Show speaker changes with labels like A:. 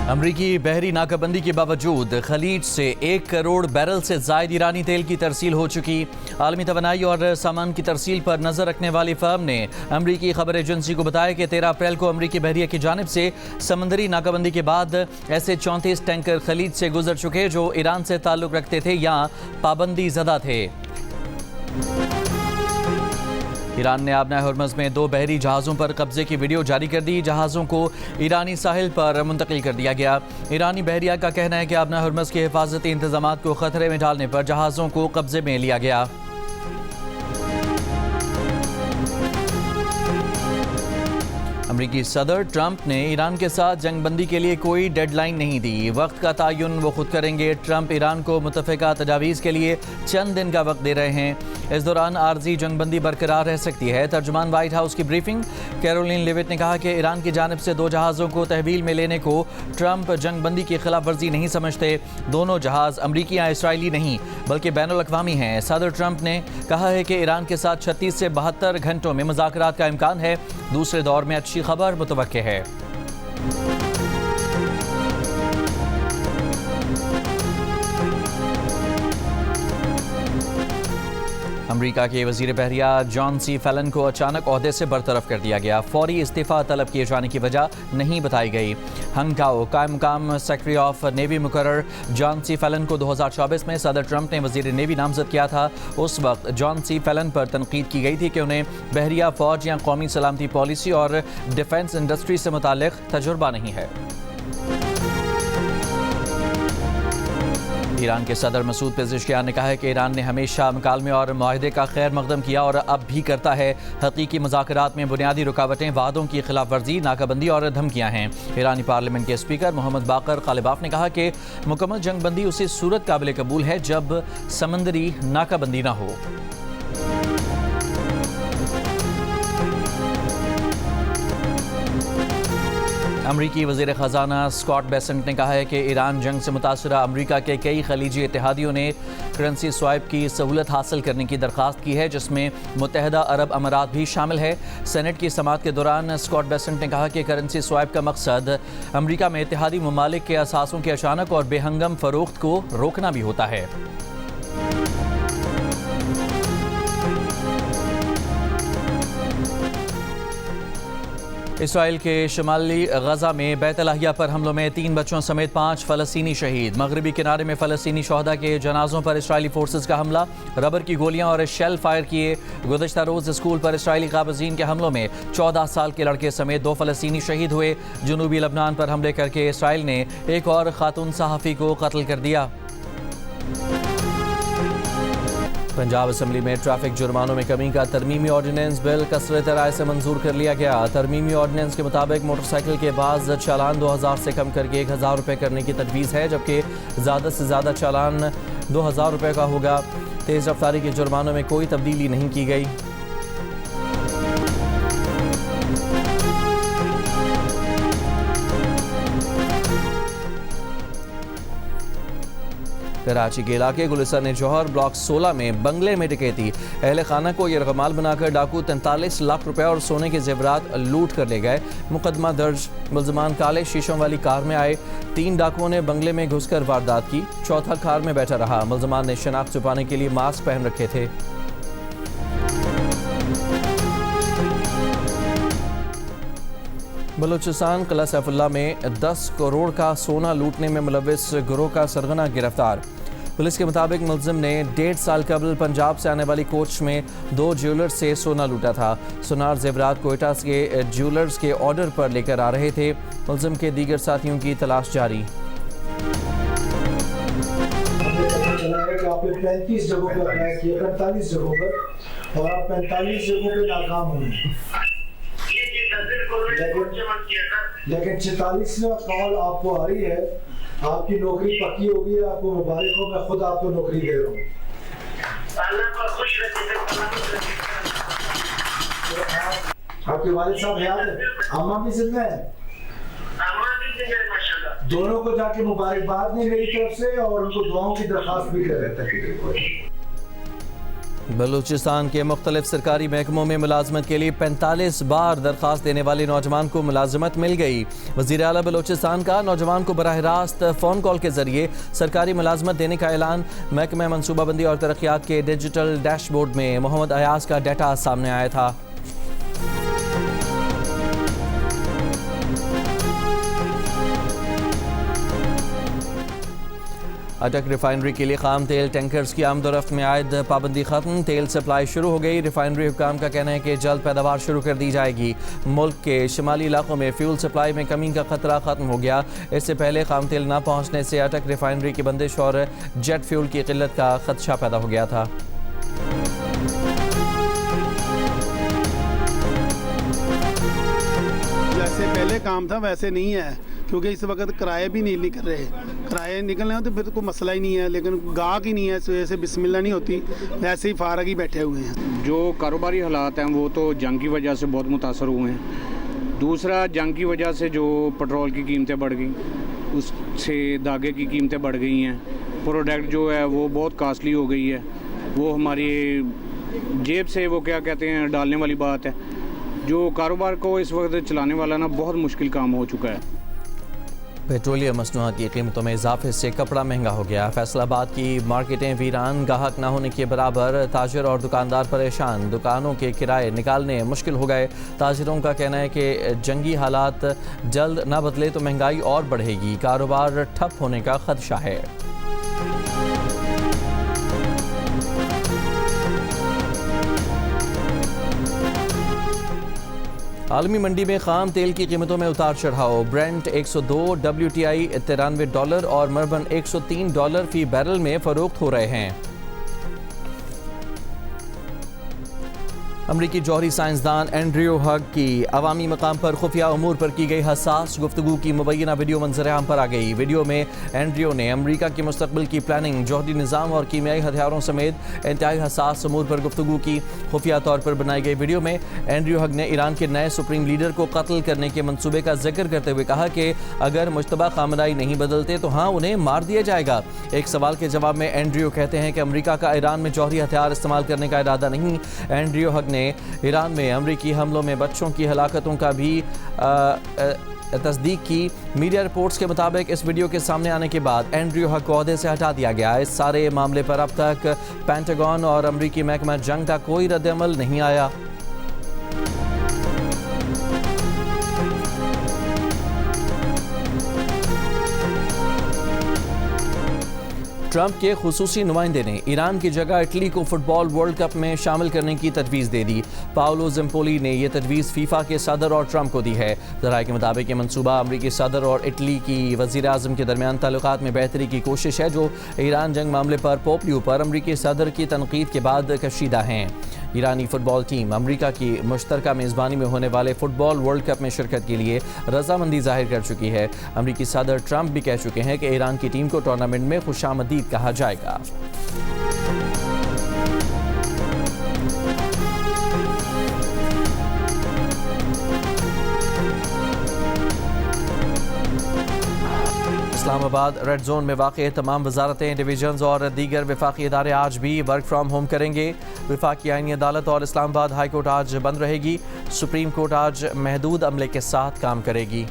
A: अमरीकी बहरी नाकाबंदी के बावजूद खलीज से 1 करोड़ बैरल से ज़ायद ईरानी तेल की तरसील हो चुकी। आलमी तवानाई और सामान की तरसील पर नज़र रखने वाली फर्म ने अमरीकी खबर एजेंसी को बताया कि 13 अप्रैल को अमरीकी बहरिया की जानिब से समंदरी नाकाबंदी के बाद ऐसे 34 टैंकर खलीज से गुजर चुके जो ईरान से ताल्लुक़ रखते थे या पाबंदी ज़दा थे। ईरान ने आबना हरमज़ में 2 बहरी जहाज़ों पर कब्जे की वीडियो जारी कर दी। जहाज़ों को ईरानी साहिल पर मुंतकिल कर दिया गया। ईरानी बहरिया का कहना है कि आबना हरमज़ के हिफाजती इंतजामात को खतरे में डालने पर जहाज़ों को कब्जे में लिया गया। अमरीकी सदर ट्रंप ने ईरान के साथ जंगबंदी के लिए कोई डेडलाइन नहीं दी। वक्त का तयन वो खुद करेंगे। ट्रंप ईरान को मुतफ़िका तजावीज़ के लिए चंद दिन का वक्त दे रहे हैं। इस दौरान आर्जी जंगबंदी बरकरार रह सकती है। तर्जुमान वाइट हाउस की ब्रीफिंग कैरोलिन लेविट ने कहा कि ईरान की जानिब से 2 जहाज़ों को तहवील में लेने को ट्रंप जंगबंदी की खिलाफ वर्जी नहीं समझते। दोनों जहाज़ अमरीकी या इसराइली नहीं बल्कि बैनुल-अक़वामी हैं। सदर ट्रंप ने कहा है कि ईरान के साथ 36 से 72 घंटों में मुज़ाकरात का इम्कान है। दूसरे दौर में अच्छी खबर मुतवक्के है। अमरीका के वज़ीर बहरिया जॉन सी फैलन को अचानक ओहदे से बरतरफ कर दिया गया। फौरी इस्तीफ़ा तलब किए जाने की वजह नहीं बताई गई। हंगकाओ कायम मुकाम सेक्रेटरी ऑफ नेवी मुकर्रर जॉन सी फैलन को 2024 में सदर ट्रंप ने वज़ीर नेवी नामज़द किया था। उस वक्त जॉन सी फैलन पर तनकीद की गई थी कि उन्हें बहरिया फ़ौज या कौमी सलामती पॉलिसी और डिफेंस इंडस्ट्री से मुताल्लिक़ तजुर्बा नहीं है। ईरान के सदर मसूद पेज़ेश्कियान ने कहा है कि ईरान ने हमेशा मुकालमे और मुआहदे का खैर मकदम किया और अब भी करता है। हकीकी मुज़ाकरात में बुनियादी रुकावटें वादों की खिलाफ वर्जी, नाकाबंदी और धमकियां हैं। ईरानी पार्लियामेंट के स्पीकर मोहम्मद बाकर कालिबाफ ने कहा कि मुकम्मल जंगबंदी उसी सूरत काबिल कबूल है जब समंदरी नाकाबंदी न हो। अमरीकी वज़ीर ख़ज़ाना स्कॉट बेसेंट ने कहा है कि ईरान जंग से मुतासरा अमरीका के कई खलीजी इत्तेहादियों ने करेंसी स्वाइप की सहूलत हासिल करने की दरख्वास्त की है, जिसमें मुत्तहदा अरब अमारात भी शामिल है। सेनेट की समाअत के दौरान स्कॉट बेसेंट ने कहा कि करेंसी स्वाइप का मकसद अमरीका में इत्तेहादी ममालिक के असासों के अचानक और बेहंगम फ़रोख्त को रोकना भी होता है। इसराइल के शुमाली गजा में बैत लाहिया पर हमलों में 3 बच्चों समेत 5 फ़लस्तीनी शहीद। मगरबी किनारे में फ़लस्तीनी शहदा के जनाजों पर इसराइली फोर्सेस का हमला, रबर की गोलियां और शेल फायर किए। गुज़श्ता रोज़ स्कूल पर इसराइली काबज़ीन के हमलों में 14 साल के लड़के समेत 2 फ़लस्तीनी शहीद हुए। जनूबी लबनान पर हमले करके इसराइल ने एक और खातून सहाफ़ी को कत्ल कर दिया। पंजाब असम्बली में ट्रैफिक जुर्मानों में कमी का तरमीमी ऑर्डिनेंस बिल कसरत राय से मंजूर कर लिया गया। तरमीमी ऑर्डिनेंस के मुताबिक मोटरसाइकिल के बाद चालान 2000 से कम करके 1000 रुपये करने की तजवीज़ है, जबकि ज़्यादा से ज़्यादा चालान 2000 रुपये का होगा। तेज़ रफ्तारी के जुर्मानों में कोई तब्दीली नहीं की गई। कराची के इलाके गुलिस्तान जौहर ब्लॉक 16 में बंगले में डकैती। अहले खाना को यरगमाल बनाकर डाकू 43 लाख रुपए और सोने के जेवरात लूट कर ले गए। मुकदमा दर्ज। मुलजमान काले शीशों वाली कार में आए। 3 डाकुओं ने बंगले में घुसकर वारदात की। चौथा कार में बैठा रहा। मुलजमान ने शनाख्त छुपाने के लिए मास्क पहन रखे थे। बलूचिस्तान किला सैफुल्ला में 10 करोड़ का सोना लूटने में मुलव्विस गिरोह का सरगना गिरफ्तार। पुलिस के मुताबिक मुलजिम ने 1.5 साल कबल पंजाब से आने वाली कोच में 2 ज्वेलर्स से सोना लूटा था। सोनार जेवरात कोयटा के ज्वेलर्स के ऑर्डर पर लेकर आ रहे थे। मुलजिम के दीगर साथियों की तलाश जारी।
B: आपने 35 जगहों पर अप्लाई किया, 45 जगहों पर, और आप 45 जगहों पे नाकाम हुए। लेकिन 46वां कॉल आपको आ रही है, आपकी नौकरी पक्की होगी, आपको मुबारक हो, मैं खुद आपको नौकरी दे रहा हूँ। आपके वालिद साहब हयात है, अम्मा भी जिंदा है, दोनों को जाके मुबारकबाद नहीं मेरी तरफ से और उनको दुआओं की दरखास्त भी कर रहे थे।
A: बलूचिस्तान के मुख्तलिफ सरकारी महकमों में मुलाजमत के लिए 45 बार दरख्वास्त देने वाले नौजवान को मुलाजमत मिल गई। वज़ीर आला बलूचिस्तान का नौजवान को बराह रास्त फ़ोन कॉल के जरिए सरकारी मुलाजमत देने का ऐलान। महकमा मनसूबाबंदी और तरक्यात के डिजिटल डैशबोर्ड में मोहम्मद अयाज का डाटा सामने आया था। अटक रिफाइनरी के लिए खाम तेल टैंकर्स की आमदोरफ्त में आयद पाबंदी खत्म, तेल सप्लाई शुरू हो गई। रिफाइनरी हुकाम का कहना है कि जल्द पैदावार शुरू कर दी जाएगी। मुल्क के शुमाली इलाकों में फ्यूल सप्लाई में कमी का खतरा खत्म हो गया। इससे पहले खाम तेल न पहुँचने से अटक रिफाइनरी की बंदिश और जेट फ्यूल की किल्लत का खदशा पैदा हो गया था।
C: जैसे पहले काम था वैसे नहीं है, क्योंकि इस वक्त किराए भी नहीं निकल रहे। किराए निकलने हो तो फिर तो कोई मसला ही नहीं है, लेकिन गाहक ही नहीं है, इस वजह से बिस्मिल्लाह नहीं होती, वैसे ही फारग ही बैठे हुए हैं।
D: जो कारोबारी हालात हैं वो तो जंग की वजह से बहुत मुतासर हुए हैं। दूसरा, जंग की वजह से जो पेट्रोल की कीमतें बढ़ गई, उससे धागे की कीमतें बढ़ गई हैं। प्रोडक्ट जो है वो बहुत कास्टली हो गई है। वो हमारी जेब से वो क्या कहते हैं डालने वाली बात है। जो कारोबार को इस वक्त चलाने वाला ना बहुत मुश्किल काम हो चुका है।
A: पेट्रोलियम मसनूआत की कीमतों में इजाफे से कपड़ा महंगा हो गया। फैसलाबाद की मार्केटें वीरान, गाहक न होने के बराबर, ताजिर और दुकानदार परेशान, दुकानों के किराए निकालने मुश्किल हो गए। ताजिरों का कहना है कि जंगी हालात जल्द न बदले तो महंगाई और बढ़ेगी, कारोबार ठप होने का खदशा है। आलमी मंडी में खाम तेल की कीमतों में उतार चढ़ाव। ब्रेंट 102, WTI $93 और मर्बन $103 फी बैरल में फरोख्त हो रहे हैं। अमरीकी जौहरी साइंसदान एंड्रयू हग की अवामी मकाम पर खुफिया उमूर पर की गई हसास गुफ्तगू की मुबैना वीडियो मंजर-ए-आम पर आ गई। वीडियो में एंड्रयू ने अमरीका के मुस्तकबिल की प्लानिंग, जौहरी निज़ाम और कीमियाई हथियारों समेत इंतहाई हसास उमूर पर गुफ्तगू की। खुफिया तौर पर बनाई गई वीडियो में एंड्रयू हग ने ईरान के नए सुप्रीम लीडर को कत्ल करने के मंसूबे का जिक्र करते हुए कहा कि अगर मुश्तबा खामनाई नहीं बदलते तो हाँ, उन्हें मार दिया जाएगा। एक सवाल के जवाब में एंड्रयू कहते हैं कि अमरीका का ईरान में जौहरी हथियार इस्तेमाल करने का इरादा नहीं। एंड्रयू हग ने ईरान में अमरीकी हमलों में बच्चों की हलाकतों का भी तस्दीक की। मीडिया रिपोर्ट्स के मुताबिक इस वीडियो के सामने आने के बाद एंड्रयू हग को ओहदे से हटा दिया गया। इस सारे मामले पर अब तक पेंटागन और अमरीकी महकमा जंग का कोई रद्द-ए-अमल नहीं आया। ट्रंप के खुसूसी नुमाइंदे ने ईरान की जगह इटली को फुटबॉल वर्ल्ड कप में शामिल करने की तजवीज़ दे दी। पाओलो ज़िम्पोली ने यह तजवीज़ फीफा के सदर और ट्रंप को दी है। ज़राए के मुताबिक ये मनसूबा अमरीकी सदर और इटली की वज़ीर आज़म के दरमियान ताल्लुकात में बेहतरी की कोशिश है, जो ईरान जंग मामले पर पोपलियो पर अमरीकी सदर की तनकीद के बाद कशीदा हैं। ईरानी फुटबॉल टीम अमरीका की मुश्तरका मेज़बानी में होने वाले फुटबॉल वर्ल्ड कप में शिरकत के लिए रजामंदी जाहिर कर चुकी है। अमरीकी सदर ट्रंप भी कह चुके हैं कि ईरान की टीम को टूर्नामेंट में खुशामदीद कहा जाएगा। इस्लामाबाद रेड जोन में वाक़ तमाम वजारतें, डिवीजन्स और दीगर वफाकी इदारे आज भी वर्क फ्राम होम करेंगे। वफाकी आईनी अदालत और इस्लामाबाद हाई कोर्ट आज बंद रहेगी। सुप्रीम कोर्ट आज महदूद अमले के साथ काम करेगी।